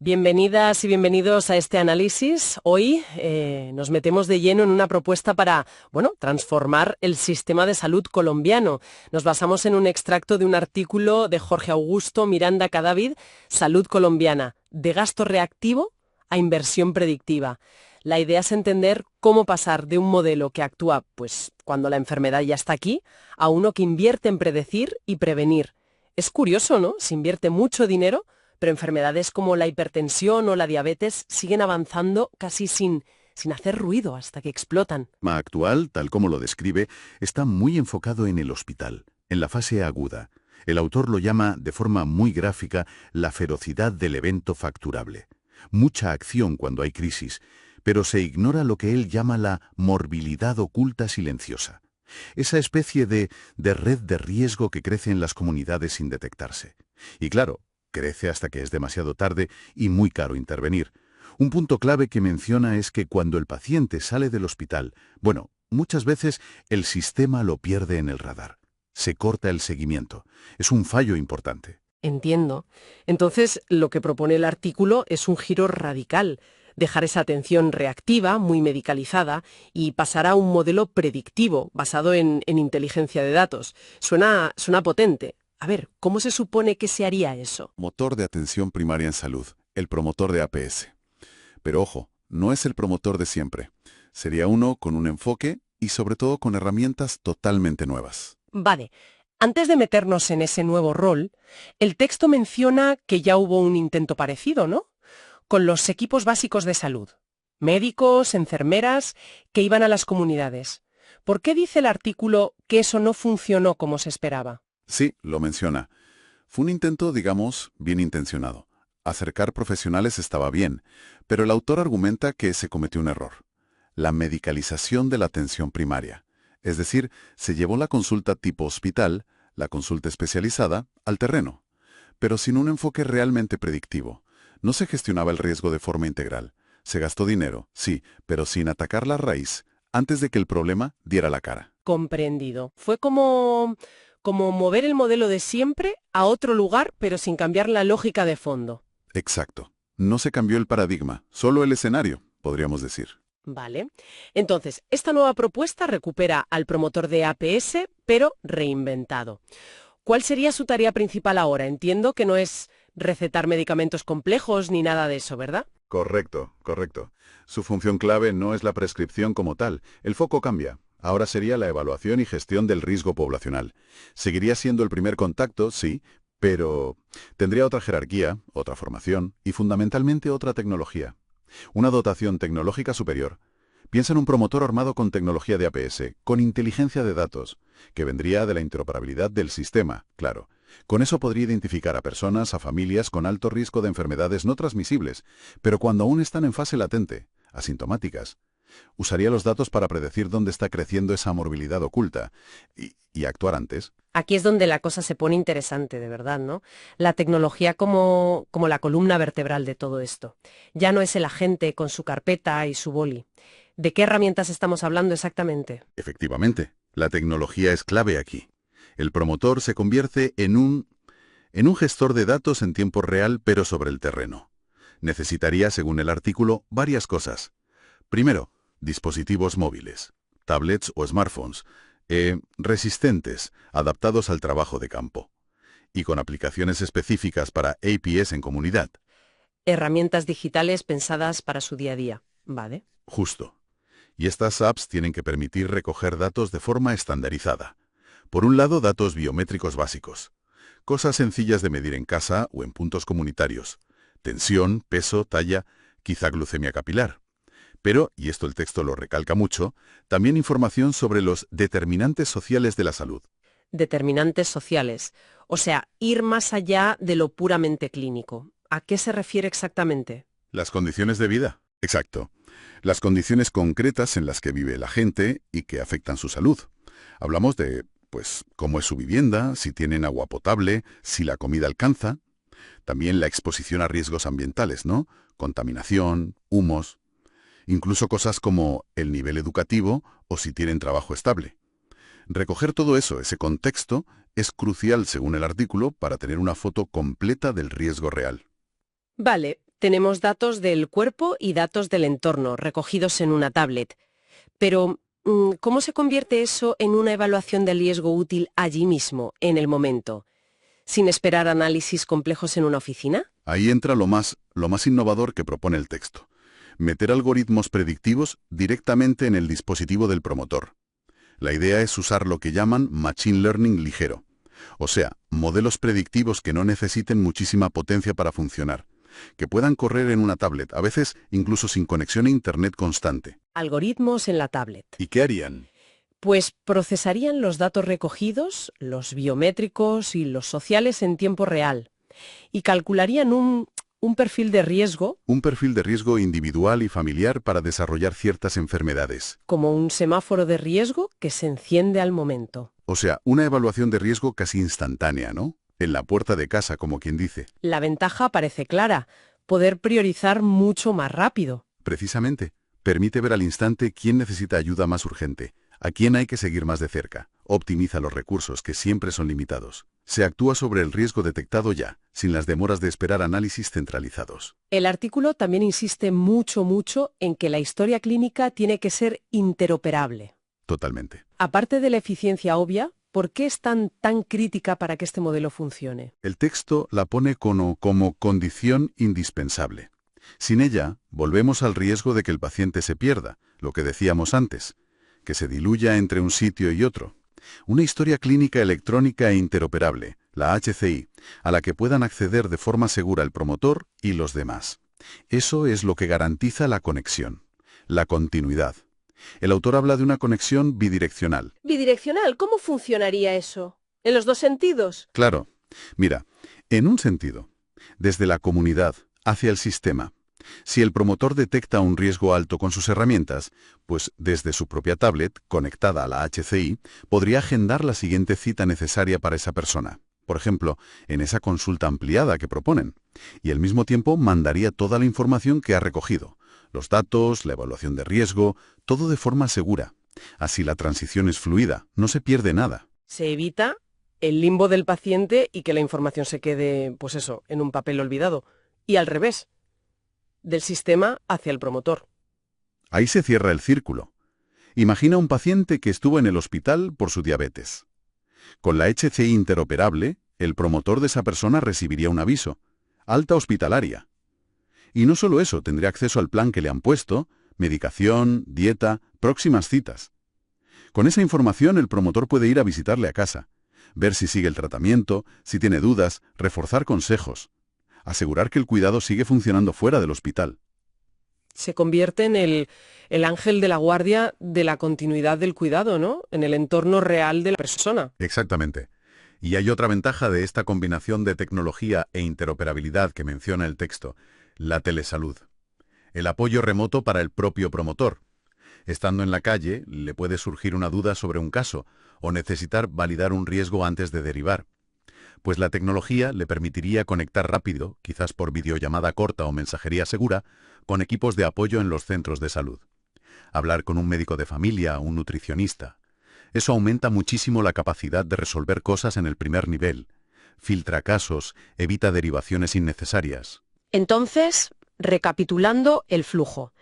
Bienvenidas y bienvenidos a este análisis. Hoy nos metemos de lleno en una propuesta para, transformar el sistema de salud colombiano. Nos basamos en un extracto de un artículo de Jorge Augusto Miranda Cadavid, Salud colombiana, de gasto reactivo a inversión predictiva. La idea es entender cómo pasar de un modelo que actúa, cuando la enfermedad ya está aquí, a uno que invierte en predecir y prevenir. Es curioso, ¿no? Se invierte mucho dinero, pero enfermedades como la hipertensión o la diabetes siguen avanzando casi sin hacer ruido hasta que explotan. El sistema actual, tal como lo describe, está muy enfocado en el hospital, en la fase aguda. El autor lo llama, de forma muy gráfica, la ferocidad del evento facturable. Mucha acción cuando hay crisis, pero se ignora lo que él llama la morbilidad oculta silenciosa. Esa especie de red de riesgo que crece en las comunidades sin detectarse. Y claro, crece hasta que es demasiado tarde y muy caro intervenir. Un punto clave que menciona es que cuando el paciente sale del hospital, muchas veces el sistema lo pierde en el radar. Se corta el seguimiento. Es un fallo importante. Entiendo. Entonces, lo que propone el artículo es un giro radical. Dejar esa atención reactiva, muy medicalizada, y pasar a un modelo predictivo, basado en inteligencia de datos. Suena potente. A ver, ¿cómo se supone que se haría eso? Motor de atención primaria en salud, el promotor de APS. Pero ojo, no es el promotor de siempre. Sería uno con un enfoque y sobre todo con herramientas totalmente nuevas. Vale. Antes de meternos en ese nuevo rol, el texto menciona que ya hubo un intento parecido, ¿no? Con los equipos básicos de salud. Médicos, enfermeras, que iban a las comunidades. ¿Por qué dice el artículo que eso no funcionó como se esperaba? Sí, lo menciona. Fue un intento, digamos, bien intencionado. Acercar profesionales estaba bien, pero el autor argumenta que se cometió un error. La medicalización de la atención primaria. Es decir, se llevó la consulta tipo hospital, la consulta especializada, al terreno, pero sin un enfoque realmente predictivo. No se gestionaba el riesgo de forma integral. Se gastó dinero, sí, pero sin atacar la raíz, antes de que el problema diera la cara. Comprendido. Fue como mover el modelo de siempre a otro lugar, pero sin cambiar la lógica de fondo. Exacto. No se cambió el paradigma, solo el escenario, podríamos decir. Vale. Entonces, esta nueva propuesta recupera al promotor de APS, pero reinventado. ¿Cuál sería su tarea principal ahora? Entiendo que no es recetar medicamentos complejos ni nada de eso, ¿verdad? Correcto, correcto. Su función clave no es la prescripción como tal. El foco cambia. Ahora sería la evaluación y gestión del riesgo poblacional. Seguiría siendo el primer contacto, sí, pero tendría otra jerarquía, otra formación y fundamentalmente otra tecnología. Una dotación tecnológica superior. Piensa en un promotor armado con tecnología de APS, con inteligencia de datos, que vendría de la interoperabilidad del sistema, claro. Con eso podría identificar a personas, a familias con alto riesgo de enfermedades no transmisibles, pero cuando aún están en fase latente, asintomáticas. Usaría los datos para predecir dónde está creciendo esa morbilidad oculta y actuar antes. Aquí es donde la cosa se pone interesante, de verdad, ¿no? La tecnología como la columna vertebral de todo esto. Ya no es el agente con su carpeta y su boli. ¿De qué herramientas estamos hablando exactamente? Efectivamente, la tecnología es clave aquí. El promotor se convierte en un gestor de datos en tiempo real, pero sobre el terreno. Necesitaría, según el artículo, varias cosas. Primero, dispositivos móviles, tablets o smartphones, resistentes, adaptados al trabajo de campo, y con aplicaciones específicas para APS en comunidad. Herramientas digitales pensadas para su día a día. Vale. Justo. Y estas apps tienen que permitir recoger datos de forma estandarizada. Por un lado, datos biométricos básicos. Cosas sencillas de medir en casa o en puntos comunitarios. Tensión, peso, talla, quizá glucemia capilar. Pero, y esto el texto lo recalca mucho, también información sobre los determinantes sociales de la salud. Determinantes sociales. O sea, ir más allá de lo puramente clínico. ¿A qué se refiere exactamente? Las condiciones de vida. Exacto. Las condiciones concretas en las que vive la gente y que afectan su salud. Hablamos de, cómo es su vivienda, si tienen agua potable, si la comida alcanza. También la exposición a riesgos ambientales, ¿no? Contaminación, humos. Incluso cosas como el nivel educativo o si tienen trabajo estable. Recoger todo eso, ese contexto, es crucial, según el artículo, para tener una foto completa del riesgo real. Vale, Tenemos datos del cuerpo y datos del entorno recogidos en una tablet. Pero, ¿cómo se convierte eso en una evaluación del riesgo útil allí mismo, en el momento, sin esperar análisis complejos en una oficina? Ahí entra lo más innovador que propone el texto. Meter algoritmos predictivos directamente en el dispositivo del promotor. La idea es usar lo que llaman Machine Learning ligero. O sea, modelos predictivos que no necesiten muchísima potencia para funcionar, que puedan correr en una tablet, a veces incluso sin conexión a Internet constante. Algoritmos en la tablet. ¿Y qué harían? Pues procesarían los datos recogidos, los biométricos y los sociales en tiempo real, y calcularían un perfil de riesgo, Un perfil de riesgo individual y familiar para desarrollar ciertas enfermedades. como un semáforo de riesgo que se enciende al momento. O sea, una evaluación de riesgo casi instantánea, ¿no? En la puerta de casa, como quien dice. La ventaja parece clara, poder priorizar mucho más rápido. Precisamente, permite ver al instante quién necesita ayuda más urgente, a quién hay que seguir más de cerca. Optimiza los recursos, que siempre son limitados. Se actúa sobre el riesgo detectado ya, sin las demoras de esperar análisis centralizados. El artículo también insiste mucho en que la historia clínica tiene que ser interoperable. Totalmente. Aparte de la eficiencia obvia, ¿por qué es tan crítica para que este modelo funcione? El texto la pone como condición indispensable. Sin ella, volvemos al riesgo de que el paciente se pierda, lo que decíamos antes, que se diluya entre un sitio y otro. Una historia clínica electrónica e interoperable, la HCI, a la que puedan acceder de forma segura el promotor y los demás. Eso es lo que garantiza la conexión, la continuidad. El autor habla de una conexión bidireccional. ¿Bidireccional? ¿Cómo funcionaría eso? ¿En los dos sentidos? Claro. Mira, en un sentido, desde la comunidad hacia el sistema. Si el promotor detecta un riesgo alto con sus herramientas, pues desde su propia tablet, conectada a la HCI, podría agendar la siguiente cita necesaria para esa persona. Por ejemplo, en esa consulta ampliada que proponen. Y al mismo tiempo mandaría toda la información que ha recogido. Los datos, la evaluación de riesgo, todo de forma segura. Así la transición es fluida, no se pierde nada. Se evita el limbo del paciente y que la información se quede, pues eso, en un papel olvidado. Y al revés, del sistema hacia el promotor. Ahí se cierra el círculo. Imagina un paciente que estuvo en el hospital por su diabetes. Con la HCI interoperable, el promotor de esa persona recibiría un aviso. Alta hospitalaria. Y no solo eso, tendría acceso al plan que le han puesto, medicación, dieta, próximas citas. Con esa información el promotor puede ir a visitarle a casa, ver si sigue el tratamiento, si tiene dudas, reforzar consejos, asegurar que el cuidado sigue funcionando fuera del hospital. Se convierte en el ángel de la guardia de la continuidad del cuidado, ¿no? En el entorno real de la persona. Exactamente. Y hay otra ventaja de esta combinación de tecnología e interoperabilidad que menciona el texto, la telesalud. El apoyo remoto para el propio promotor. Estando en la calle, le puede surgir una duda sobre un caso o necesitar validar un riesgo antes de derivar. Pues la tecnología le permitiría conectar rápido, quizás por videollamada corta o mensajería segura, con equipos de apoyo en los centros de salud. Hablar con un médico de familia, un nutricionista. Eso aumenta muchísimo la capacidad de resolver cosas en el primer nivel. Filtra casos, evita derivaciones innecesarias. Entonces, recapitulando el flujo.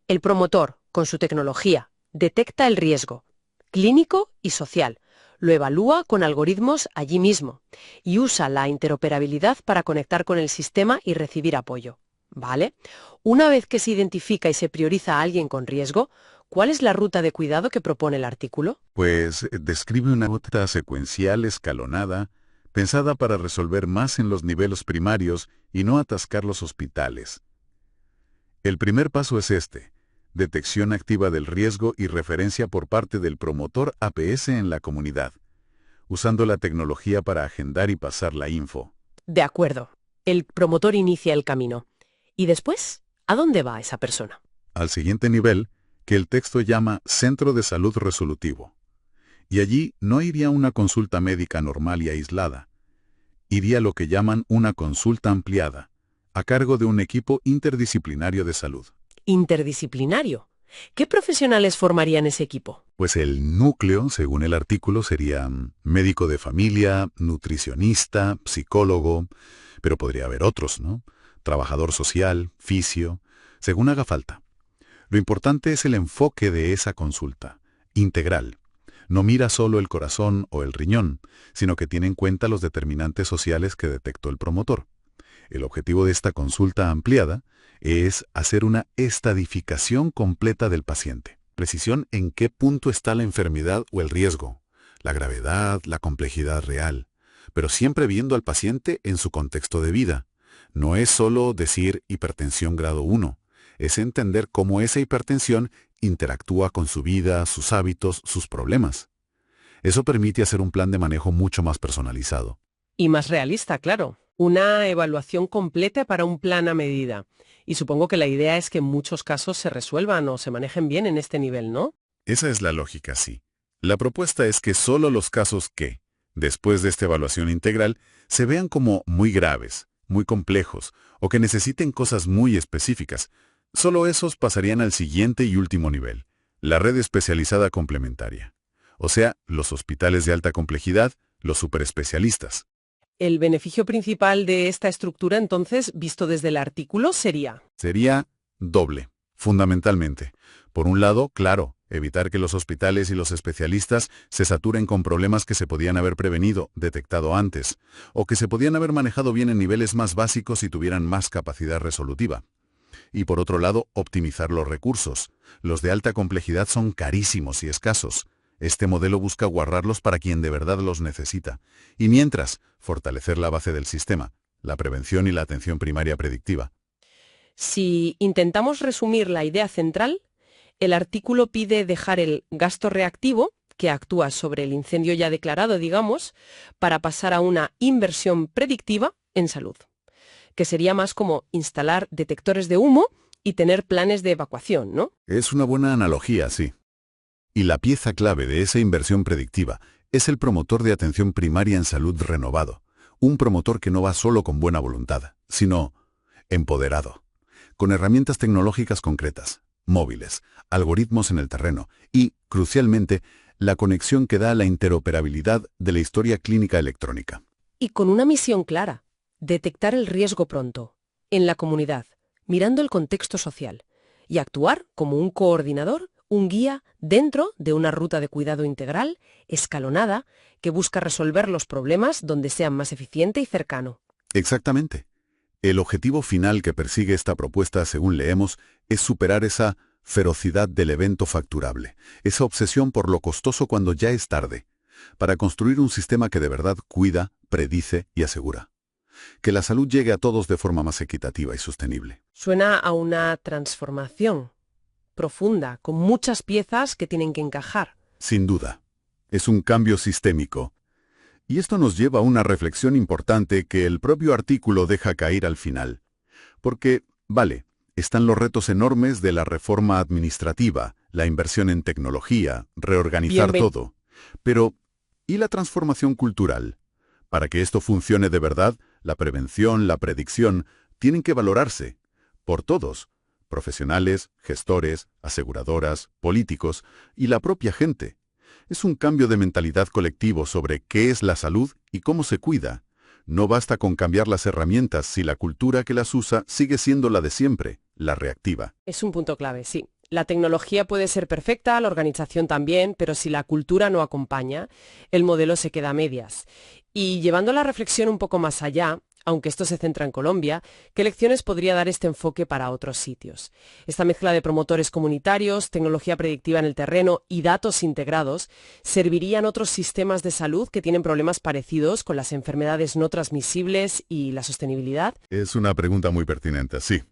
El promotor, con su tecnología, detecta el riesgo, clínico y social. Lo evalúa con algoritmos allí mismo y usa la interoperabilidad para conectar con el sistema y recibir apoyo. ¿Vale? Una vez que se identifica y se prioriza a alguien con riesgo, ¿cuál es la ruta de cuidado que propone el artículo? Pues describe una ruta secuencial escalonada, pensada para resolver más en los niveles primarios y no atascar los hospitales. El primer paso es este: detección activa del riesgo y referencia por parte del promotor APS en la comunidad, usando la tecnología para agendar y pasar la info. De acuerdo. El promotor inicia el camino. ¿Y después? ¿A dónde va esa persona? Al siguiente nivel, que el texto llama Centro de Salud Resolutivo. Y allí no iría una consulta médica normal y aislada. Iría lo que llaman una consulta ampliada, a cargo de un equipo interdisciplinario de salud. Interdisciplinario. ¿Qué profesionales formarían ese equipo? Pues el núcleo, según el artículo, sería médico de familia, nutricionista, psicólogo, pero podría haber otros, ¿no? trabajador social, fisio, según haga falta. Lo importante es el enfoque de esa consulta, integral. No mira solo el corazón o el riñón, sino que tiene en cuenta los determinantes sociales que detectó el promotor. El objetivo de esta consulta ampliada es hacer una estadificación completa del paciente. Precisión en qué punto está la enfermedad o el riesgo, la gravedad, la complejidad real, pero siempre viendo al paciente en su contexto de vida. No es solo decir hipertensión grado 1, es entender cómo esa hipertensión interactúa con su vida, sus hábitos, sus problemas. Eso permite hacer un plan de manejo mucho más personalizado. Y más realista, claro. Una evaluación completa para un plan a medida. Y supongo que la idea es que en muchos casos se resuelvan o se manejen bien en este nivel, ¿no? Esa es la lógica, sí. La propuesta es que solo los casos que, después de esta evaluación integral, se vean como muy graves, muy complejos, o que necesiten cosas muy específicas, solo esos pasarían al siguiente y último nivel, la red especializada complementaria. O sea, los hospitales de alta complejidad, los superespecialistas. El beneficio principal de esta estructura, entonces, visto desde el artículo, sería... Sería doble, fundamentalmente. Por un lado, claro, evitar que los hospitales y los especialistas se saturen con problemas que se podían haber prevenido, detectado antes, o que se podían haber manejado bien en niveles más básicos y tuvieran más capacidad resolutiva. Y por otro lado, optimizar los recursos. Los de alta complejidad son carísimos y escasos. Este modelo busca guardarlos para quien de verdad los necesita. Y mientras, fortalecer la base del sistema, la prevención y la atención primaria predictiva. Si intentamos resumir la idea central, el artículo pide dejar el gasto reactivo, que actúa sobre el incendio ya declarado, digamos, para pasar a una inversión predictiva en salud, que sería más como instalar detectores de humo y tener planes de evacuación, ¿no? Es una buena analogía, sí. Y la pieza clave de esa inversión predictiva es el promotor de atención primaria en salud renovado, un promotor que no va solo con buena voluntad, sino empoderado, con herramientas tecnológicas concretas, móviles, algoritmos en el terreno y, crucialmente, la conexión que da a la interoperabilidad de la historia clínica electrónica. Y con una misión clara, detectar el riesgo pronto, en la comunidad, mirando el contexto social, y actuar como un coordinador, un guía dentro de una ruta de cuidado integral, escalonada, que busca resolver los problemas donde sea más eficiente y cercano. Exactamente. El objetivo final que persigue esta propuesta, según leemos, es superar esa ferocidad del evento facturable, esa obsesión por lo costoso cuando ya es tarde, para construir un sistema que de verdad cuida, predice y asegura. Que la salud llegue a todos de forma más equitativa y sostenible. Suena a una transformación profunda, con muchas piezas que tienen que encajar. Sin duda. Es un cambio sistémico. Y esto nos lleva a una reflexión importante que el propio artículo deja caer al final. Porque, vale, están los retos enormes de la reforma administrativa, la inversión en tecnología, reorganizar todo. Pero, ¿y la transformación cultural? Para que esto funcione de verdad, la prevención, la predicción, tienen que valorarse por todos. Profesionales, gestores, aseguradoras, políticos y la propia gente. Es un cambio de mentalidad colectivo sobre qué es la salud y cómo se cuida. No basta con cambiar las herramientas si la cultura que las usa sigue siendo la de siempre, la reactiva. Es un punto clave, sí. La tecnología puede ser perfecta, la organización también, pero si la cultura no acompaña, el modelo se queda a medias. Y llevando la reflexión un poco más allá, aunque esto se centra en Colombia, ¿qué lecciones podría dar este enfoque para otros sitios? Esta mezcla de promotores comunitarios, tecnología predictiva en el terreno y datos integrados servirían otros sistemas de salud que tienen problemas parecidos con las enfermedades no transmisibles y la sostenibilidad. Es una pregunta muy pertinente, sí.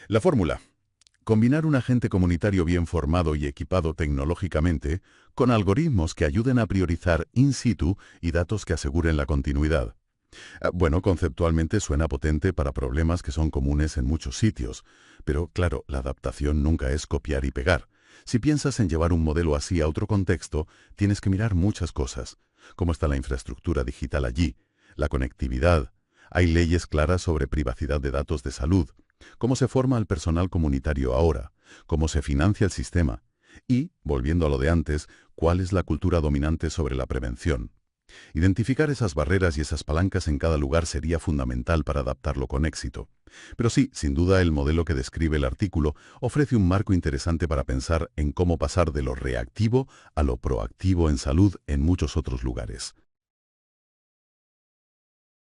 La fórmula: combinar un agente comunitario bien formado y equipado tecnológicamente con algoritmos que ayuden a priorizar in situ y datos que aseguren la continuidad. Bueno, conceptualmente suena potente para problemas que son comunes en muchos sitios, pero claro, la adaptación nunca es copiar y pegar. Si piensas en llevar un modelo así a otro contexto, tienes que mirar muchas cosas. ¿Cómo está la infraestructura digital allí? La conectividad. ¿Hay leyes claras sobre privacidad de datos de salud? ¿Cómo se forma el personal comunitario ahora? ¿Cómo se financia el sistema? Y, volviendo a lo de antes, ¿cuál es la cultura dominante sobre la prevención? Identificar esas barreras y esas palancas en cada lugar sería fundamental para adaptarlo con éxito. Pero sí, sin duda el modelo que describe el artículo ofrece un marco interesante para pensar en cómo pasar de lo reactivo a lo proactivo en salud en muchos otros lugares.